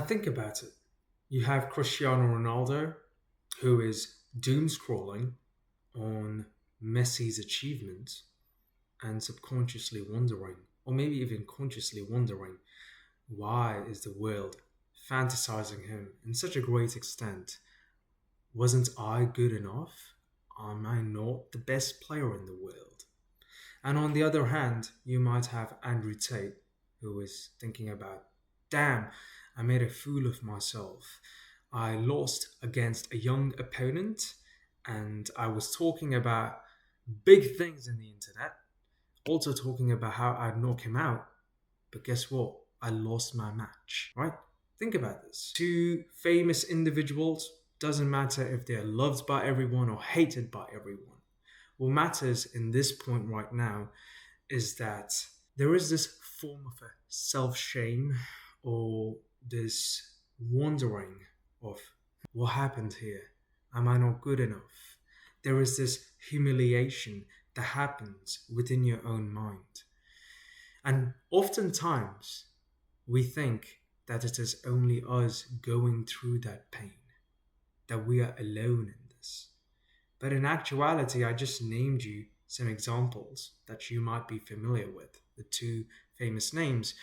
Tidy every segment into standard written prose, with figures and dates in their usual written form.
think about it. You have Cristiano Ronaldo, who is doom scrolling on Messi's achievements and subconsciously wondering, or maybe even consciously wondering, why is the world fantasizing him in such a great extent? Wasn't I good enough? Am I not the best player in the world? And on the other hand, you might have Andrew Tate, who is thinking about, damn, I made a fool of myself. I lost against a young opponent, and I was talking about big things in the internet, also talking about how I'd knock him out. But guess what? I lost my match, right? Think about this. Two famous individuals, doesn't matter if they're loved by everyone or hated by everyone. What matters in this point right now is that there is this form of a self shame or this wondering of what happened here? Am I not good enough? There is this humiliation that happens within your own mind. And oftentimes we think that it is only us going through that pain, that we are alone in this. But in actuality, I just named you some examples that you might be familiar with, the two famous names.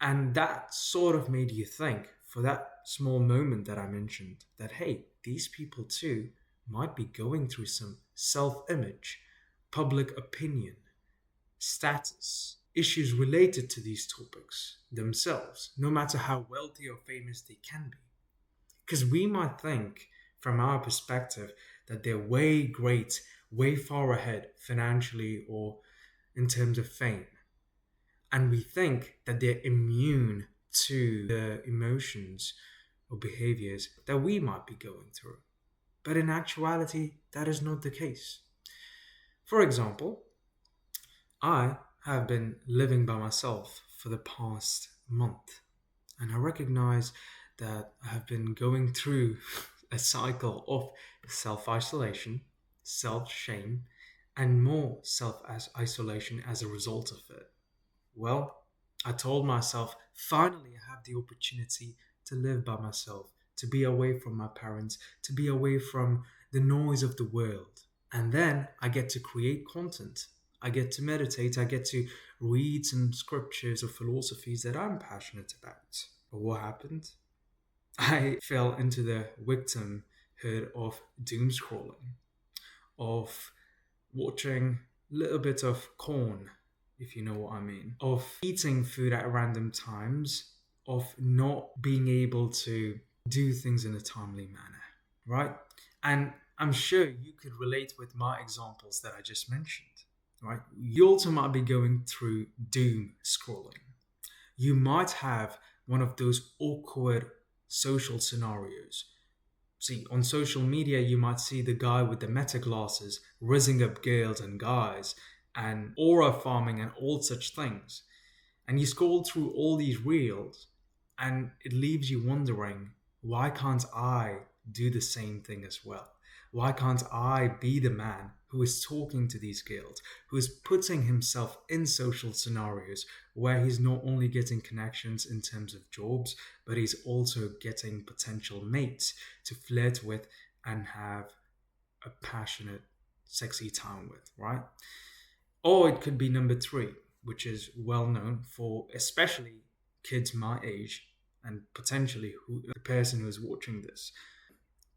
And that sort of made you think for that small moment that I mentioned that, hey, these people too might be going through some self image, public opinion, status, issues related to these topics themselves, no matter how wealthy or famous they can be. Because we might think, from our perspective, that they're way great, way far ahead financially or in terms of fame. And we think that they're immune to the emotions or behaviors that we might be going through. But in actuality, that is not the case. For example, I have been living by myself for the past month, and I recognize that I have been going through a cycle of self isolation, self shame, and more self isolation as a result of it. Well, I told myself, finally, I have the opportunity to live by myself, to be away from my parents, to be away from the noise of the world. And then I get to create content. I get to meditate. I get to read some scriptures or philosophies that I'm passionate about. But what happened? I fell into the victimhood of doom scrolling, of watching a little bit of corn, if you know what I mean, of eating food at random times, of not being able to do things in a timely manner, right? And I'm sure you could relate with my examples that I just mentioned, right? You also might be going through doom scrolling. You might have one of those awkward social scenarios. See, on social media, you might see the guy with the meta glasses rizzing up girls and guys and aura farming and all such things. And you scroll through all these reels and it leaves you wondering, why can't I do the same thing as well? Why can't I be the man who is talking to these girls, who is putting himself in social scenarios where he's not only getting connections in terms of jobs, but he's also getting potential mates to flirt with and have a passionate, sexy time with, right? Or it could be number three, which is well known for especially kids my age and potentially the person who is watching this.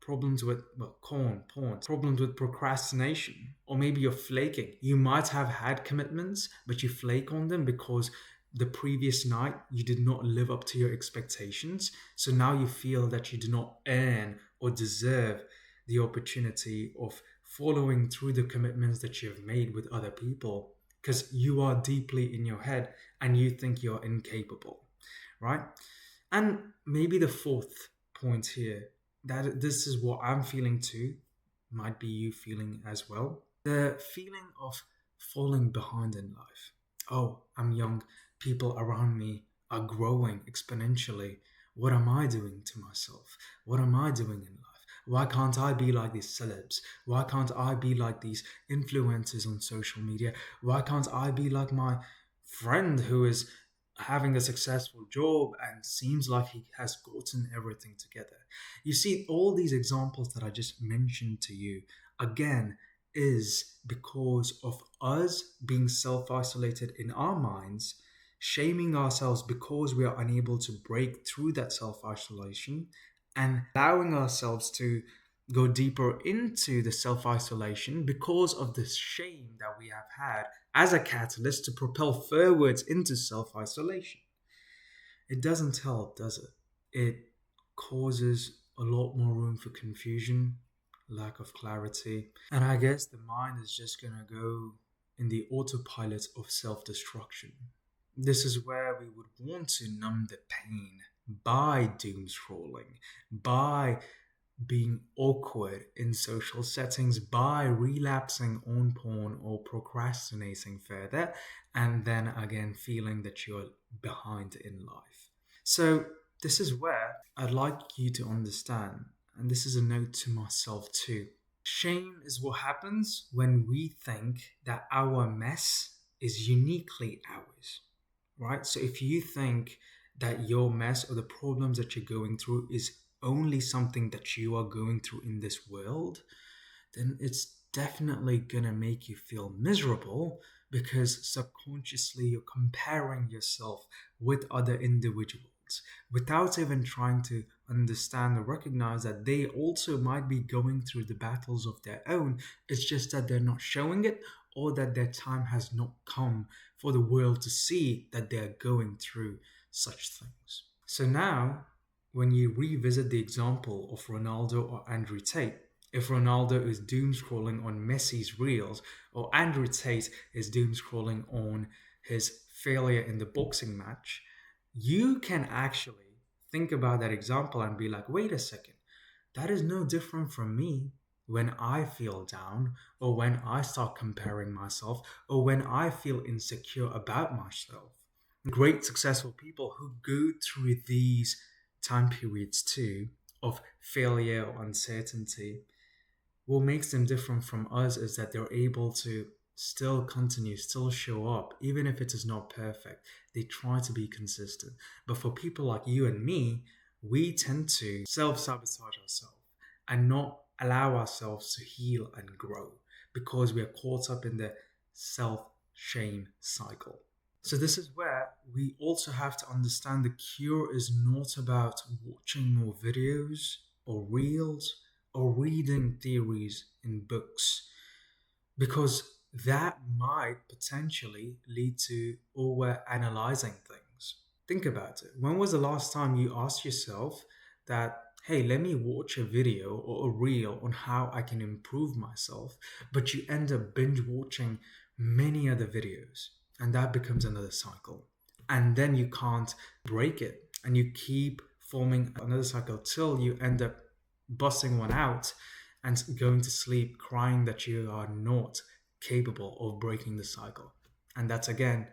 Problems with, well, porn, problems with procrastination, or maybe you're flaking. You might have had commitments, but you flake on them because the previous night you did not live up to your expectations. So now you feel that you do not earn or deserve the opportunity of following through the commitments that you have made with other people because you are deeply in your head and you think you're incapable, right? And maybe the fourth point here, that this is what I'm feeling too, might be you feeling as well. The feeling of falling behind in life. Oh, I'm young. People around me are growing exponentially. What am I doing to myself? What am I doing in life? Why can't I be like these celebs? Why can't I be like these influencers on social media? Why can't I be like my friend who is having a successful job and seems like he has gotten everything together. You see, all these examples that I just mentioned to you, again, is because of us being self isolated in our minds, shaming ourselves because we are unable to break through that self isolation, and allowing ourselves to go deeper into the self isolation because of the shame that we have had as a catalyst to propel forwards into self isolation. It doesn't help, does it? It causes a lot more room for confusion, lack of clarity, and I guess the mind is just gonna go in the autopilot of self destruction. This is where we would want to numb the pain by doom scrolling, by being awkward in social settings, by relapsing on porn or procrastinating further, and then again feeling that you're behind in life. So, this is where I'd like you to understand, and this is a note to myself too. Shame is what happens when we think that our mess is uniquely ours, right? So if you think that your mess or the problems that you're going through is only something that you are going through in this world, then it's definitely gonna make you feel miserable because subconsciously you're comparing yourself with other individuals without even trying to understand or recognize that they also might be going through the battles of their own. It's just that they're not showing it, or that their time has not come for the world to see that they're going through such things. So now, when you revisit the example of Ronaldo or Andrew Tate, if Ronaldo is doom scrolling on Messi's reels, or Andrew Tate is doom scrolling on his failure in the boxing match, you can actually think about that example and be like, wait a second, that is no different from me when I feel down, or when I start comparing myself, or when I feel insecure about myself. Great successful people who go through these time periods too of failure or uncertainty, what makes them different from us is that they're able to still continue, still show up, even if it is not perfect. They try to be consistent. But for people like you and me, we tend to self sabotage ourselves and not allow ourselves to heal and grow because we are caught up in the self shame cycle. So, this is where we also have to understand the cure is not about watching more videos or reels or reading theories in books, because that might potentially lead to over analyzing things. Think about it. When was the last time you asked yourself that, hey, let me watch a video or a reel on how I can improve myself, but you end up binge watching many other videos, and that becomes another cycle. And then you can't break it, and you keep forming another cycle till you end up busting one out and going to sleep crying that you are not capable of breaking the cycle. And that's again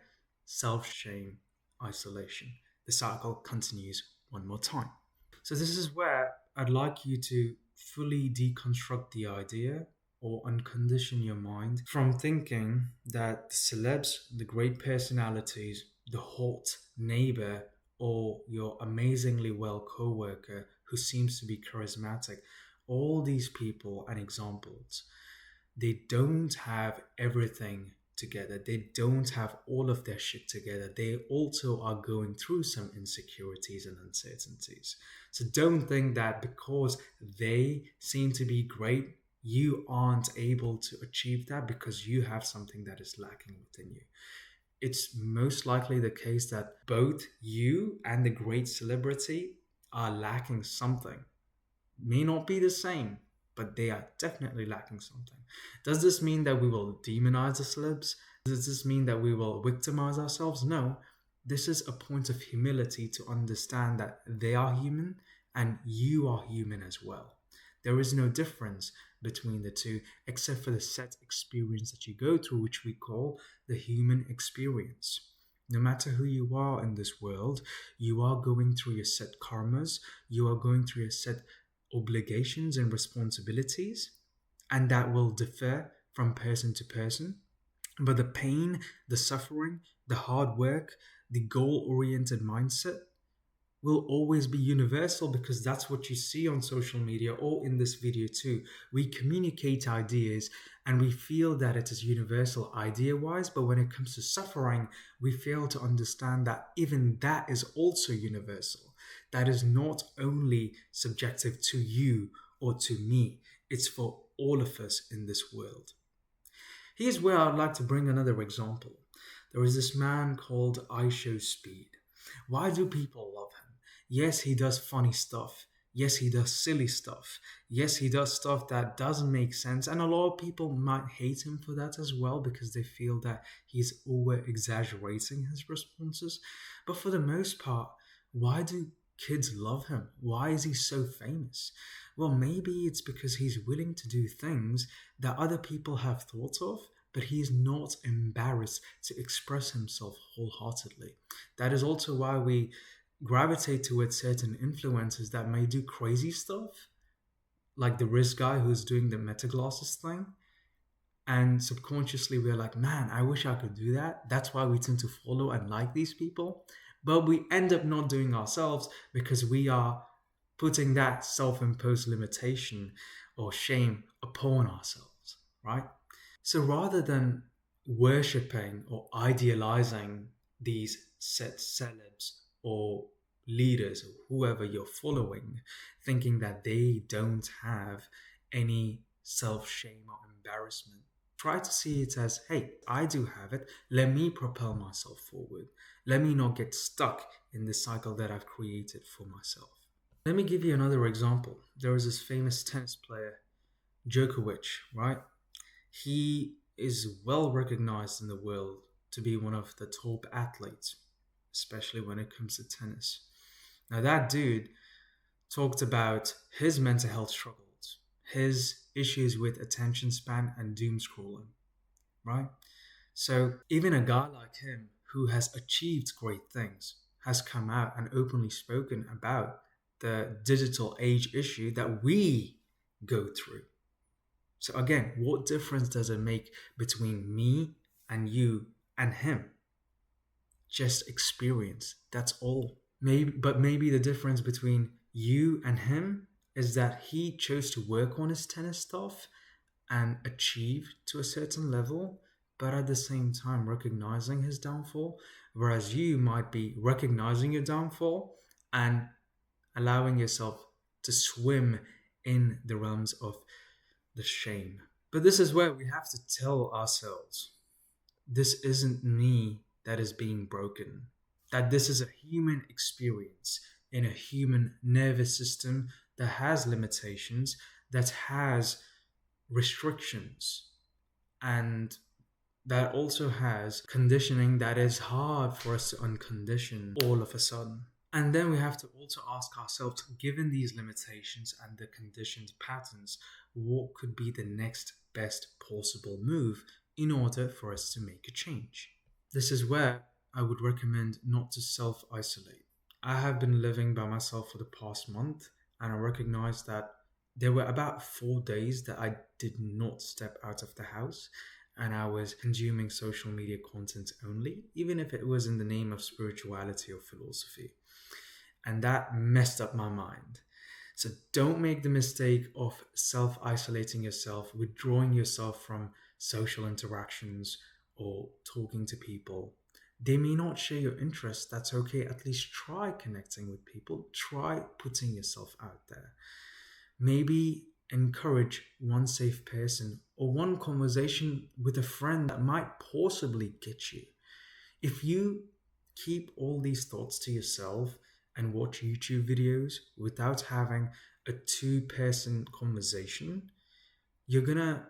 self shame, isolation. The cycle continues one more time. So, this is where I'd like you to fully deconstruct the idea or uncondition your mind from thinking that the celebs, the great personalities, the hot neighbor, or your amazingly well coworker who seems to be charismatic, all these people and examples, they don't have everything together. They don't have all of their shit together. They also are going through some insecurities and uncertainties. So don't think that because they seem to be great, you aren't able to achieve that because you have something that is lacking within you. It's most likely the case that both you and the great celebrity are lacking something. May not be the same, but they are definitely lacking something. Does this mean that we will demonize the celebs? Does this mean that we will victimize ourselves? No. This is a point of humility to understand that they are human and you are human as well. There is no difference between the two except for the set experience that you go through, which we call the human experience. No matter who you are in this world, you are going through your set karmas, you are going through your set obligations and responsibilities, and that will differ from person to person. But the pain, the suffering, the hard work, the goal oriented mindset will always be universal because that's what you see on social media or in this video too. We communicate ideas and we feel that it is universal idea wise, but when it comes to suffering, we fail to understand that even that is also universal. That is not only subjective to you or to me, it's for all of us in this world. Here's where I'd like to bring another example. There is this man called I Show Speed. Why do people love him? Yes, he does funny stuff. Yes, he does silly stuff. Yes, he does stuff that doesn't make sense. And a lot of people might hate him for that as well because they feel that he's over exaggerating his responses. But for the most part, why do kids love him? Why is he so famous? Well, maybe it's because he's willing to do things that other people have thought of, but he is not embarrassed to express himself wholeheartedly. That is also why we gravitate towards certain influencers that may do crazy stuff, like the wrist guy who's doing the meta glasses thing. And subconsciously, we're like, man, I wish I could do that. That's why we tend to follow and like these people. But we end up not doing ourselves because we are putting that self imposed limitation or shame upon ourselves, right? So rather than worshipping or idealizing these set celebs or leaders or whoever you're following, thinking that they don't have any self shame or embarrassment, try to see it as, hey, I do have it. Let me propel myself forward. Let me not get stuck in the cycle that I've created for myself. Let me give you another example. There was this famous tennis player, Djokovic, right? He is well recognized in the world to be one of the top athletes, especially when it comes to tennis. Now, that dude talked about his mental health struggles, his issues with attention span and doom scrolling, right? So, even a guy like him who has achieved great things has come out and openly spoken about the digital age issue that we go through. So again, what difference does it make between me and you and him? Just experience. That's all. Maybe the difference between you and him is that he chose to work on his tennis stuff and achieve to a certain level, but at the same time recognizing his downfall, whereas you might be recognizing your downfall and allowing yourself to swim in the realms of the shame. But this is where we have to tell ourselves this isn't me that is being broken, that this is a human experience in a human nervous system that has limitations, that has restrictions, and that also has conditioning that is hard for us to uncondition all of a sudden. And then we have to also ask ourselves, given these limitations and the conditioned patterns, what could be the next best possible move in order for us to make a change? This is where I would recommend not to self isolate. I have been living by myself for the past month, and I recognize that there were about 4 days that I did not step out of the house and I was consuming social media content only, even if it was in the name of spirituality or philosophy. And that messed up my mind. So don't make the mistake of self isolating yourself, withdrawing yourself from social interactions or talking to people. They may not share your interests. That's okay. At least try connecting with people. Try putting yourself out there. Maybe encourage one safe person or one conversation with a friend that might possibly get you. If you keep all these thoughts to yourself and watch YouTube videos without having a two-person conversation, you're gonna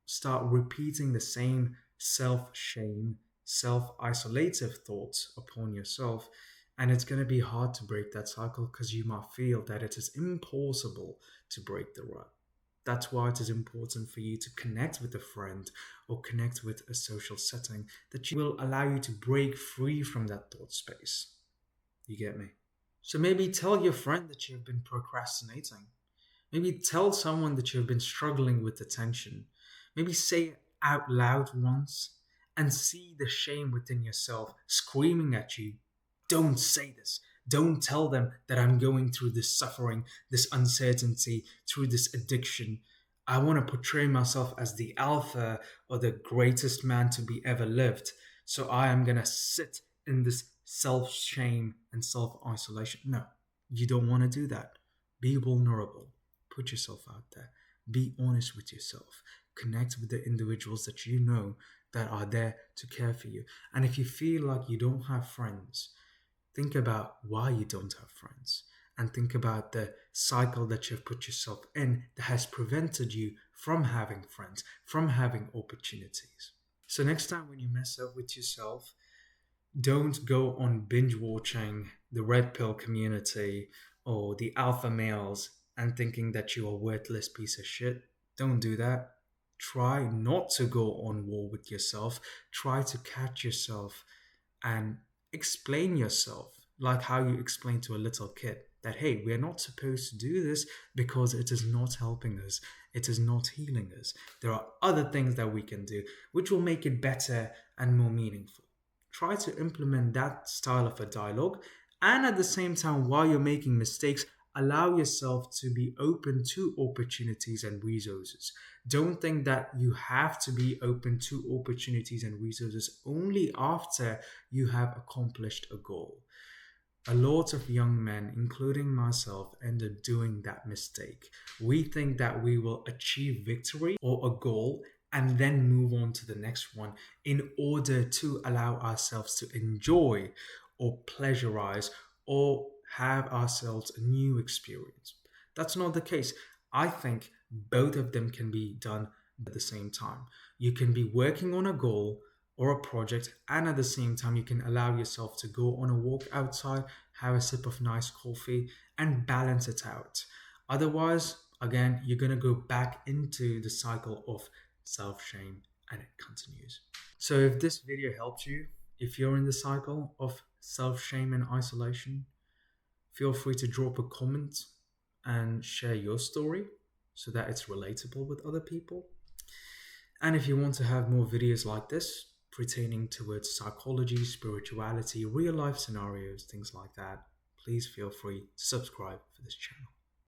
start repeating the same self-shame, self-isolative thoughts upon yourself, and it's gonna be hard to break that cycle because you might feel that it is impossible to break the rut. That's why it is important for you to connect with a friend or connect with a social setting that will allow you to break free from that thought space. You get me? So maybe tell your friend that you've been procrastinating. Maybe tell someone that you've been struggling with attention. Maybe say it out loud once and see the shame within yourself screaming at you, don't say this. Don't tell them that I'm going through this suffering, this uncertainty, through this addiction. I want to portray myself as the alpha or the greatest man to be ever lived. So I am going to sit in this self shame and self isolation. No, you don't want to do that. Be vulnerable. Put yourself out there. Be honest with yourself. Connect with the individuals that you know that are there to care for you. And if you feel like you don't have friends, think about why you don't have friends and think about the cycle that you've put yourself in that has prevented you from having friends, from having opportunities. So, next time when you mess up with yourself, don't go on binge watching the red pill community or the alpha males and thinking that you're a worthless piece of shit. Don't do that. Try not to go on war with yourself. Try to catch yourself and explain yourself like how you explain to a little kid that, hey, we're not supposed to do this because it is not helping us, it is not healing us. There are other things that we can do which will make it better and more meaningful. Try to implement that style of a dialogue, and at the same time, while you're making mistakes, allow yourself to be open to opportunities and resources. Don't think that you have to be open to opportunities and resources only after you have accomplished a goal. A lot of young men, including myself, end up doing that mistake. We think that we will achieve victory or a goal and then move on to the next one in order to allow ourselves to enjoy or pleasurize or have ourselves a new experience. That's not the case. I think both of them can be done at the same time. You can be working on a goal or a project, and at the same time, you can allow yourself to go on a walk outside, have a sip of nice coffee, and balance it out. Otherwise, again, you're going to go back into the cycle of self shame and it continues. So, if this video helped you, if you're in the cycle of self shame and isolation, feel free to drop a comment and share your story so that it's relatable with other people. And if you want to have more videos like this pertaining towards psychology, spirituality, real life scenarios, things like that, please feel free to subscribe for this channel.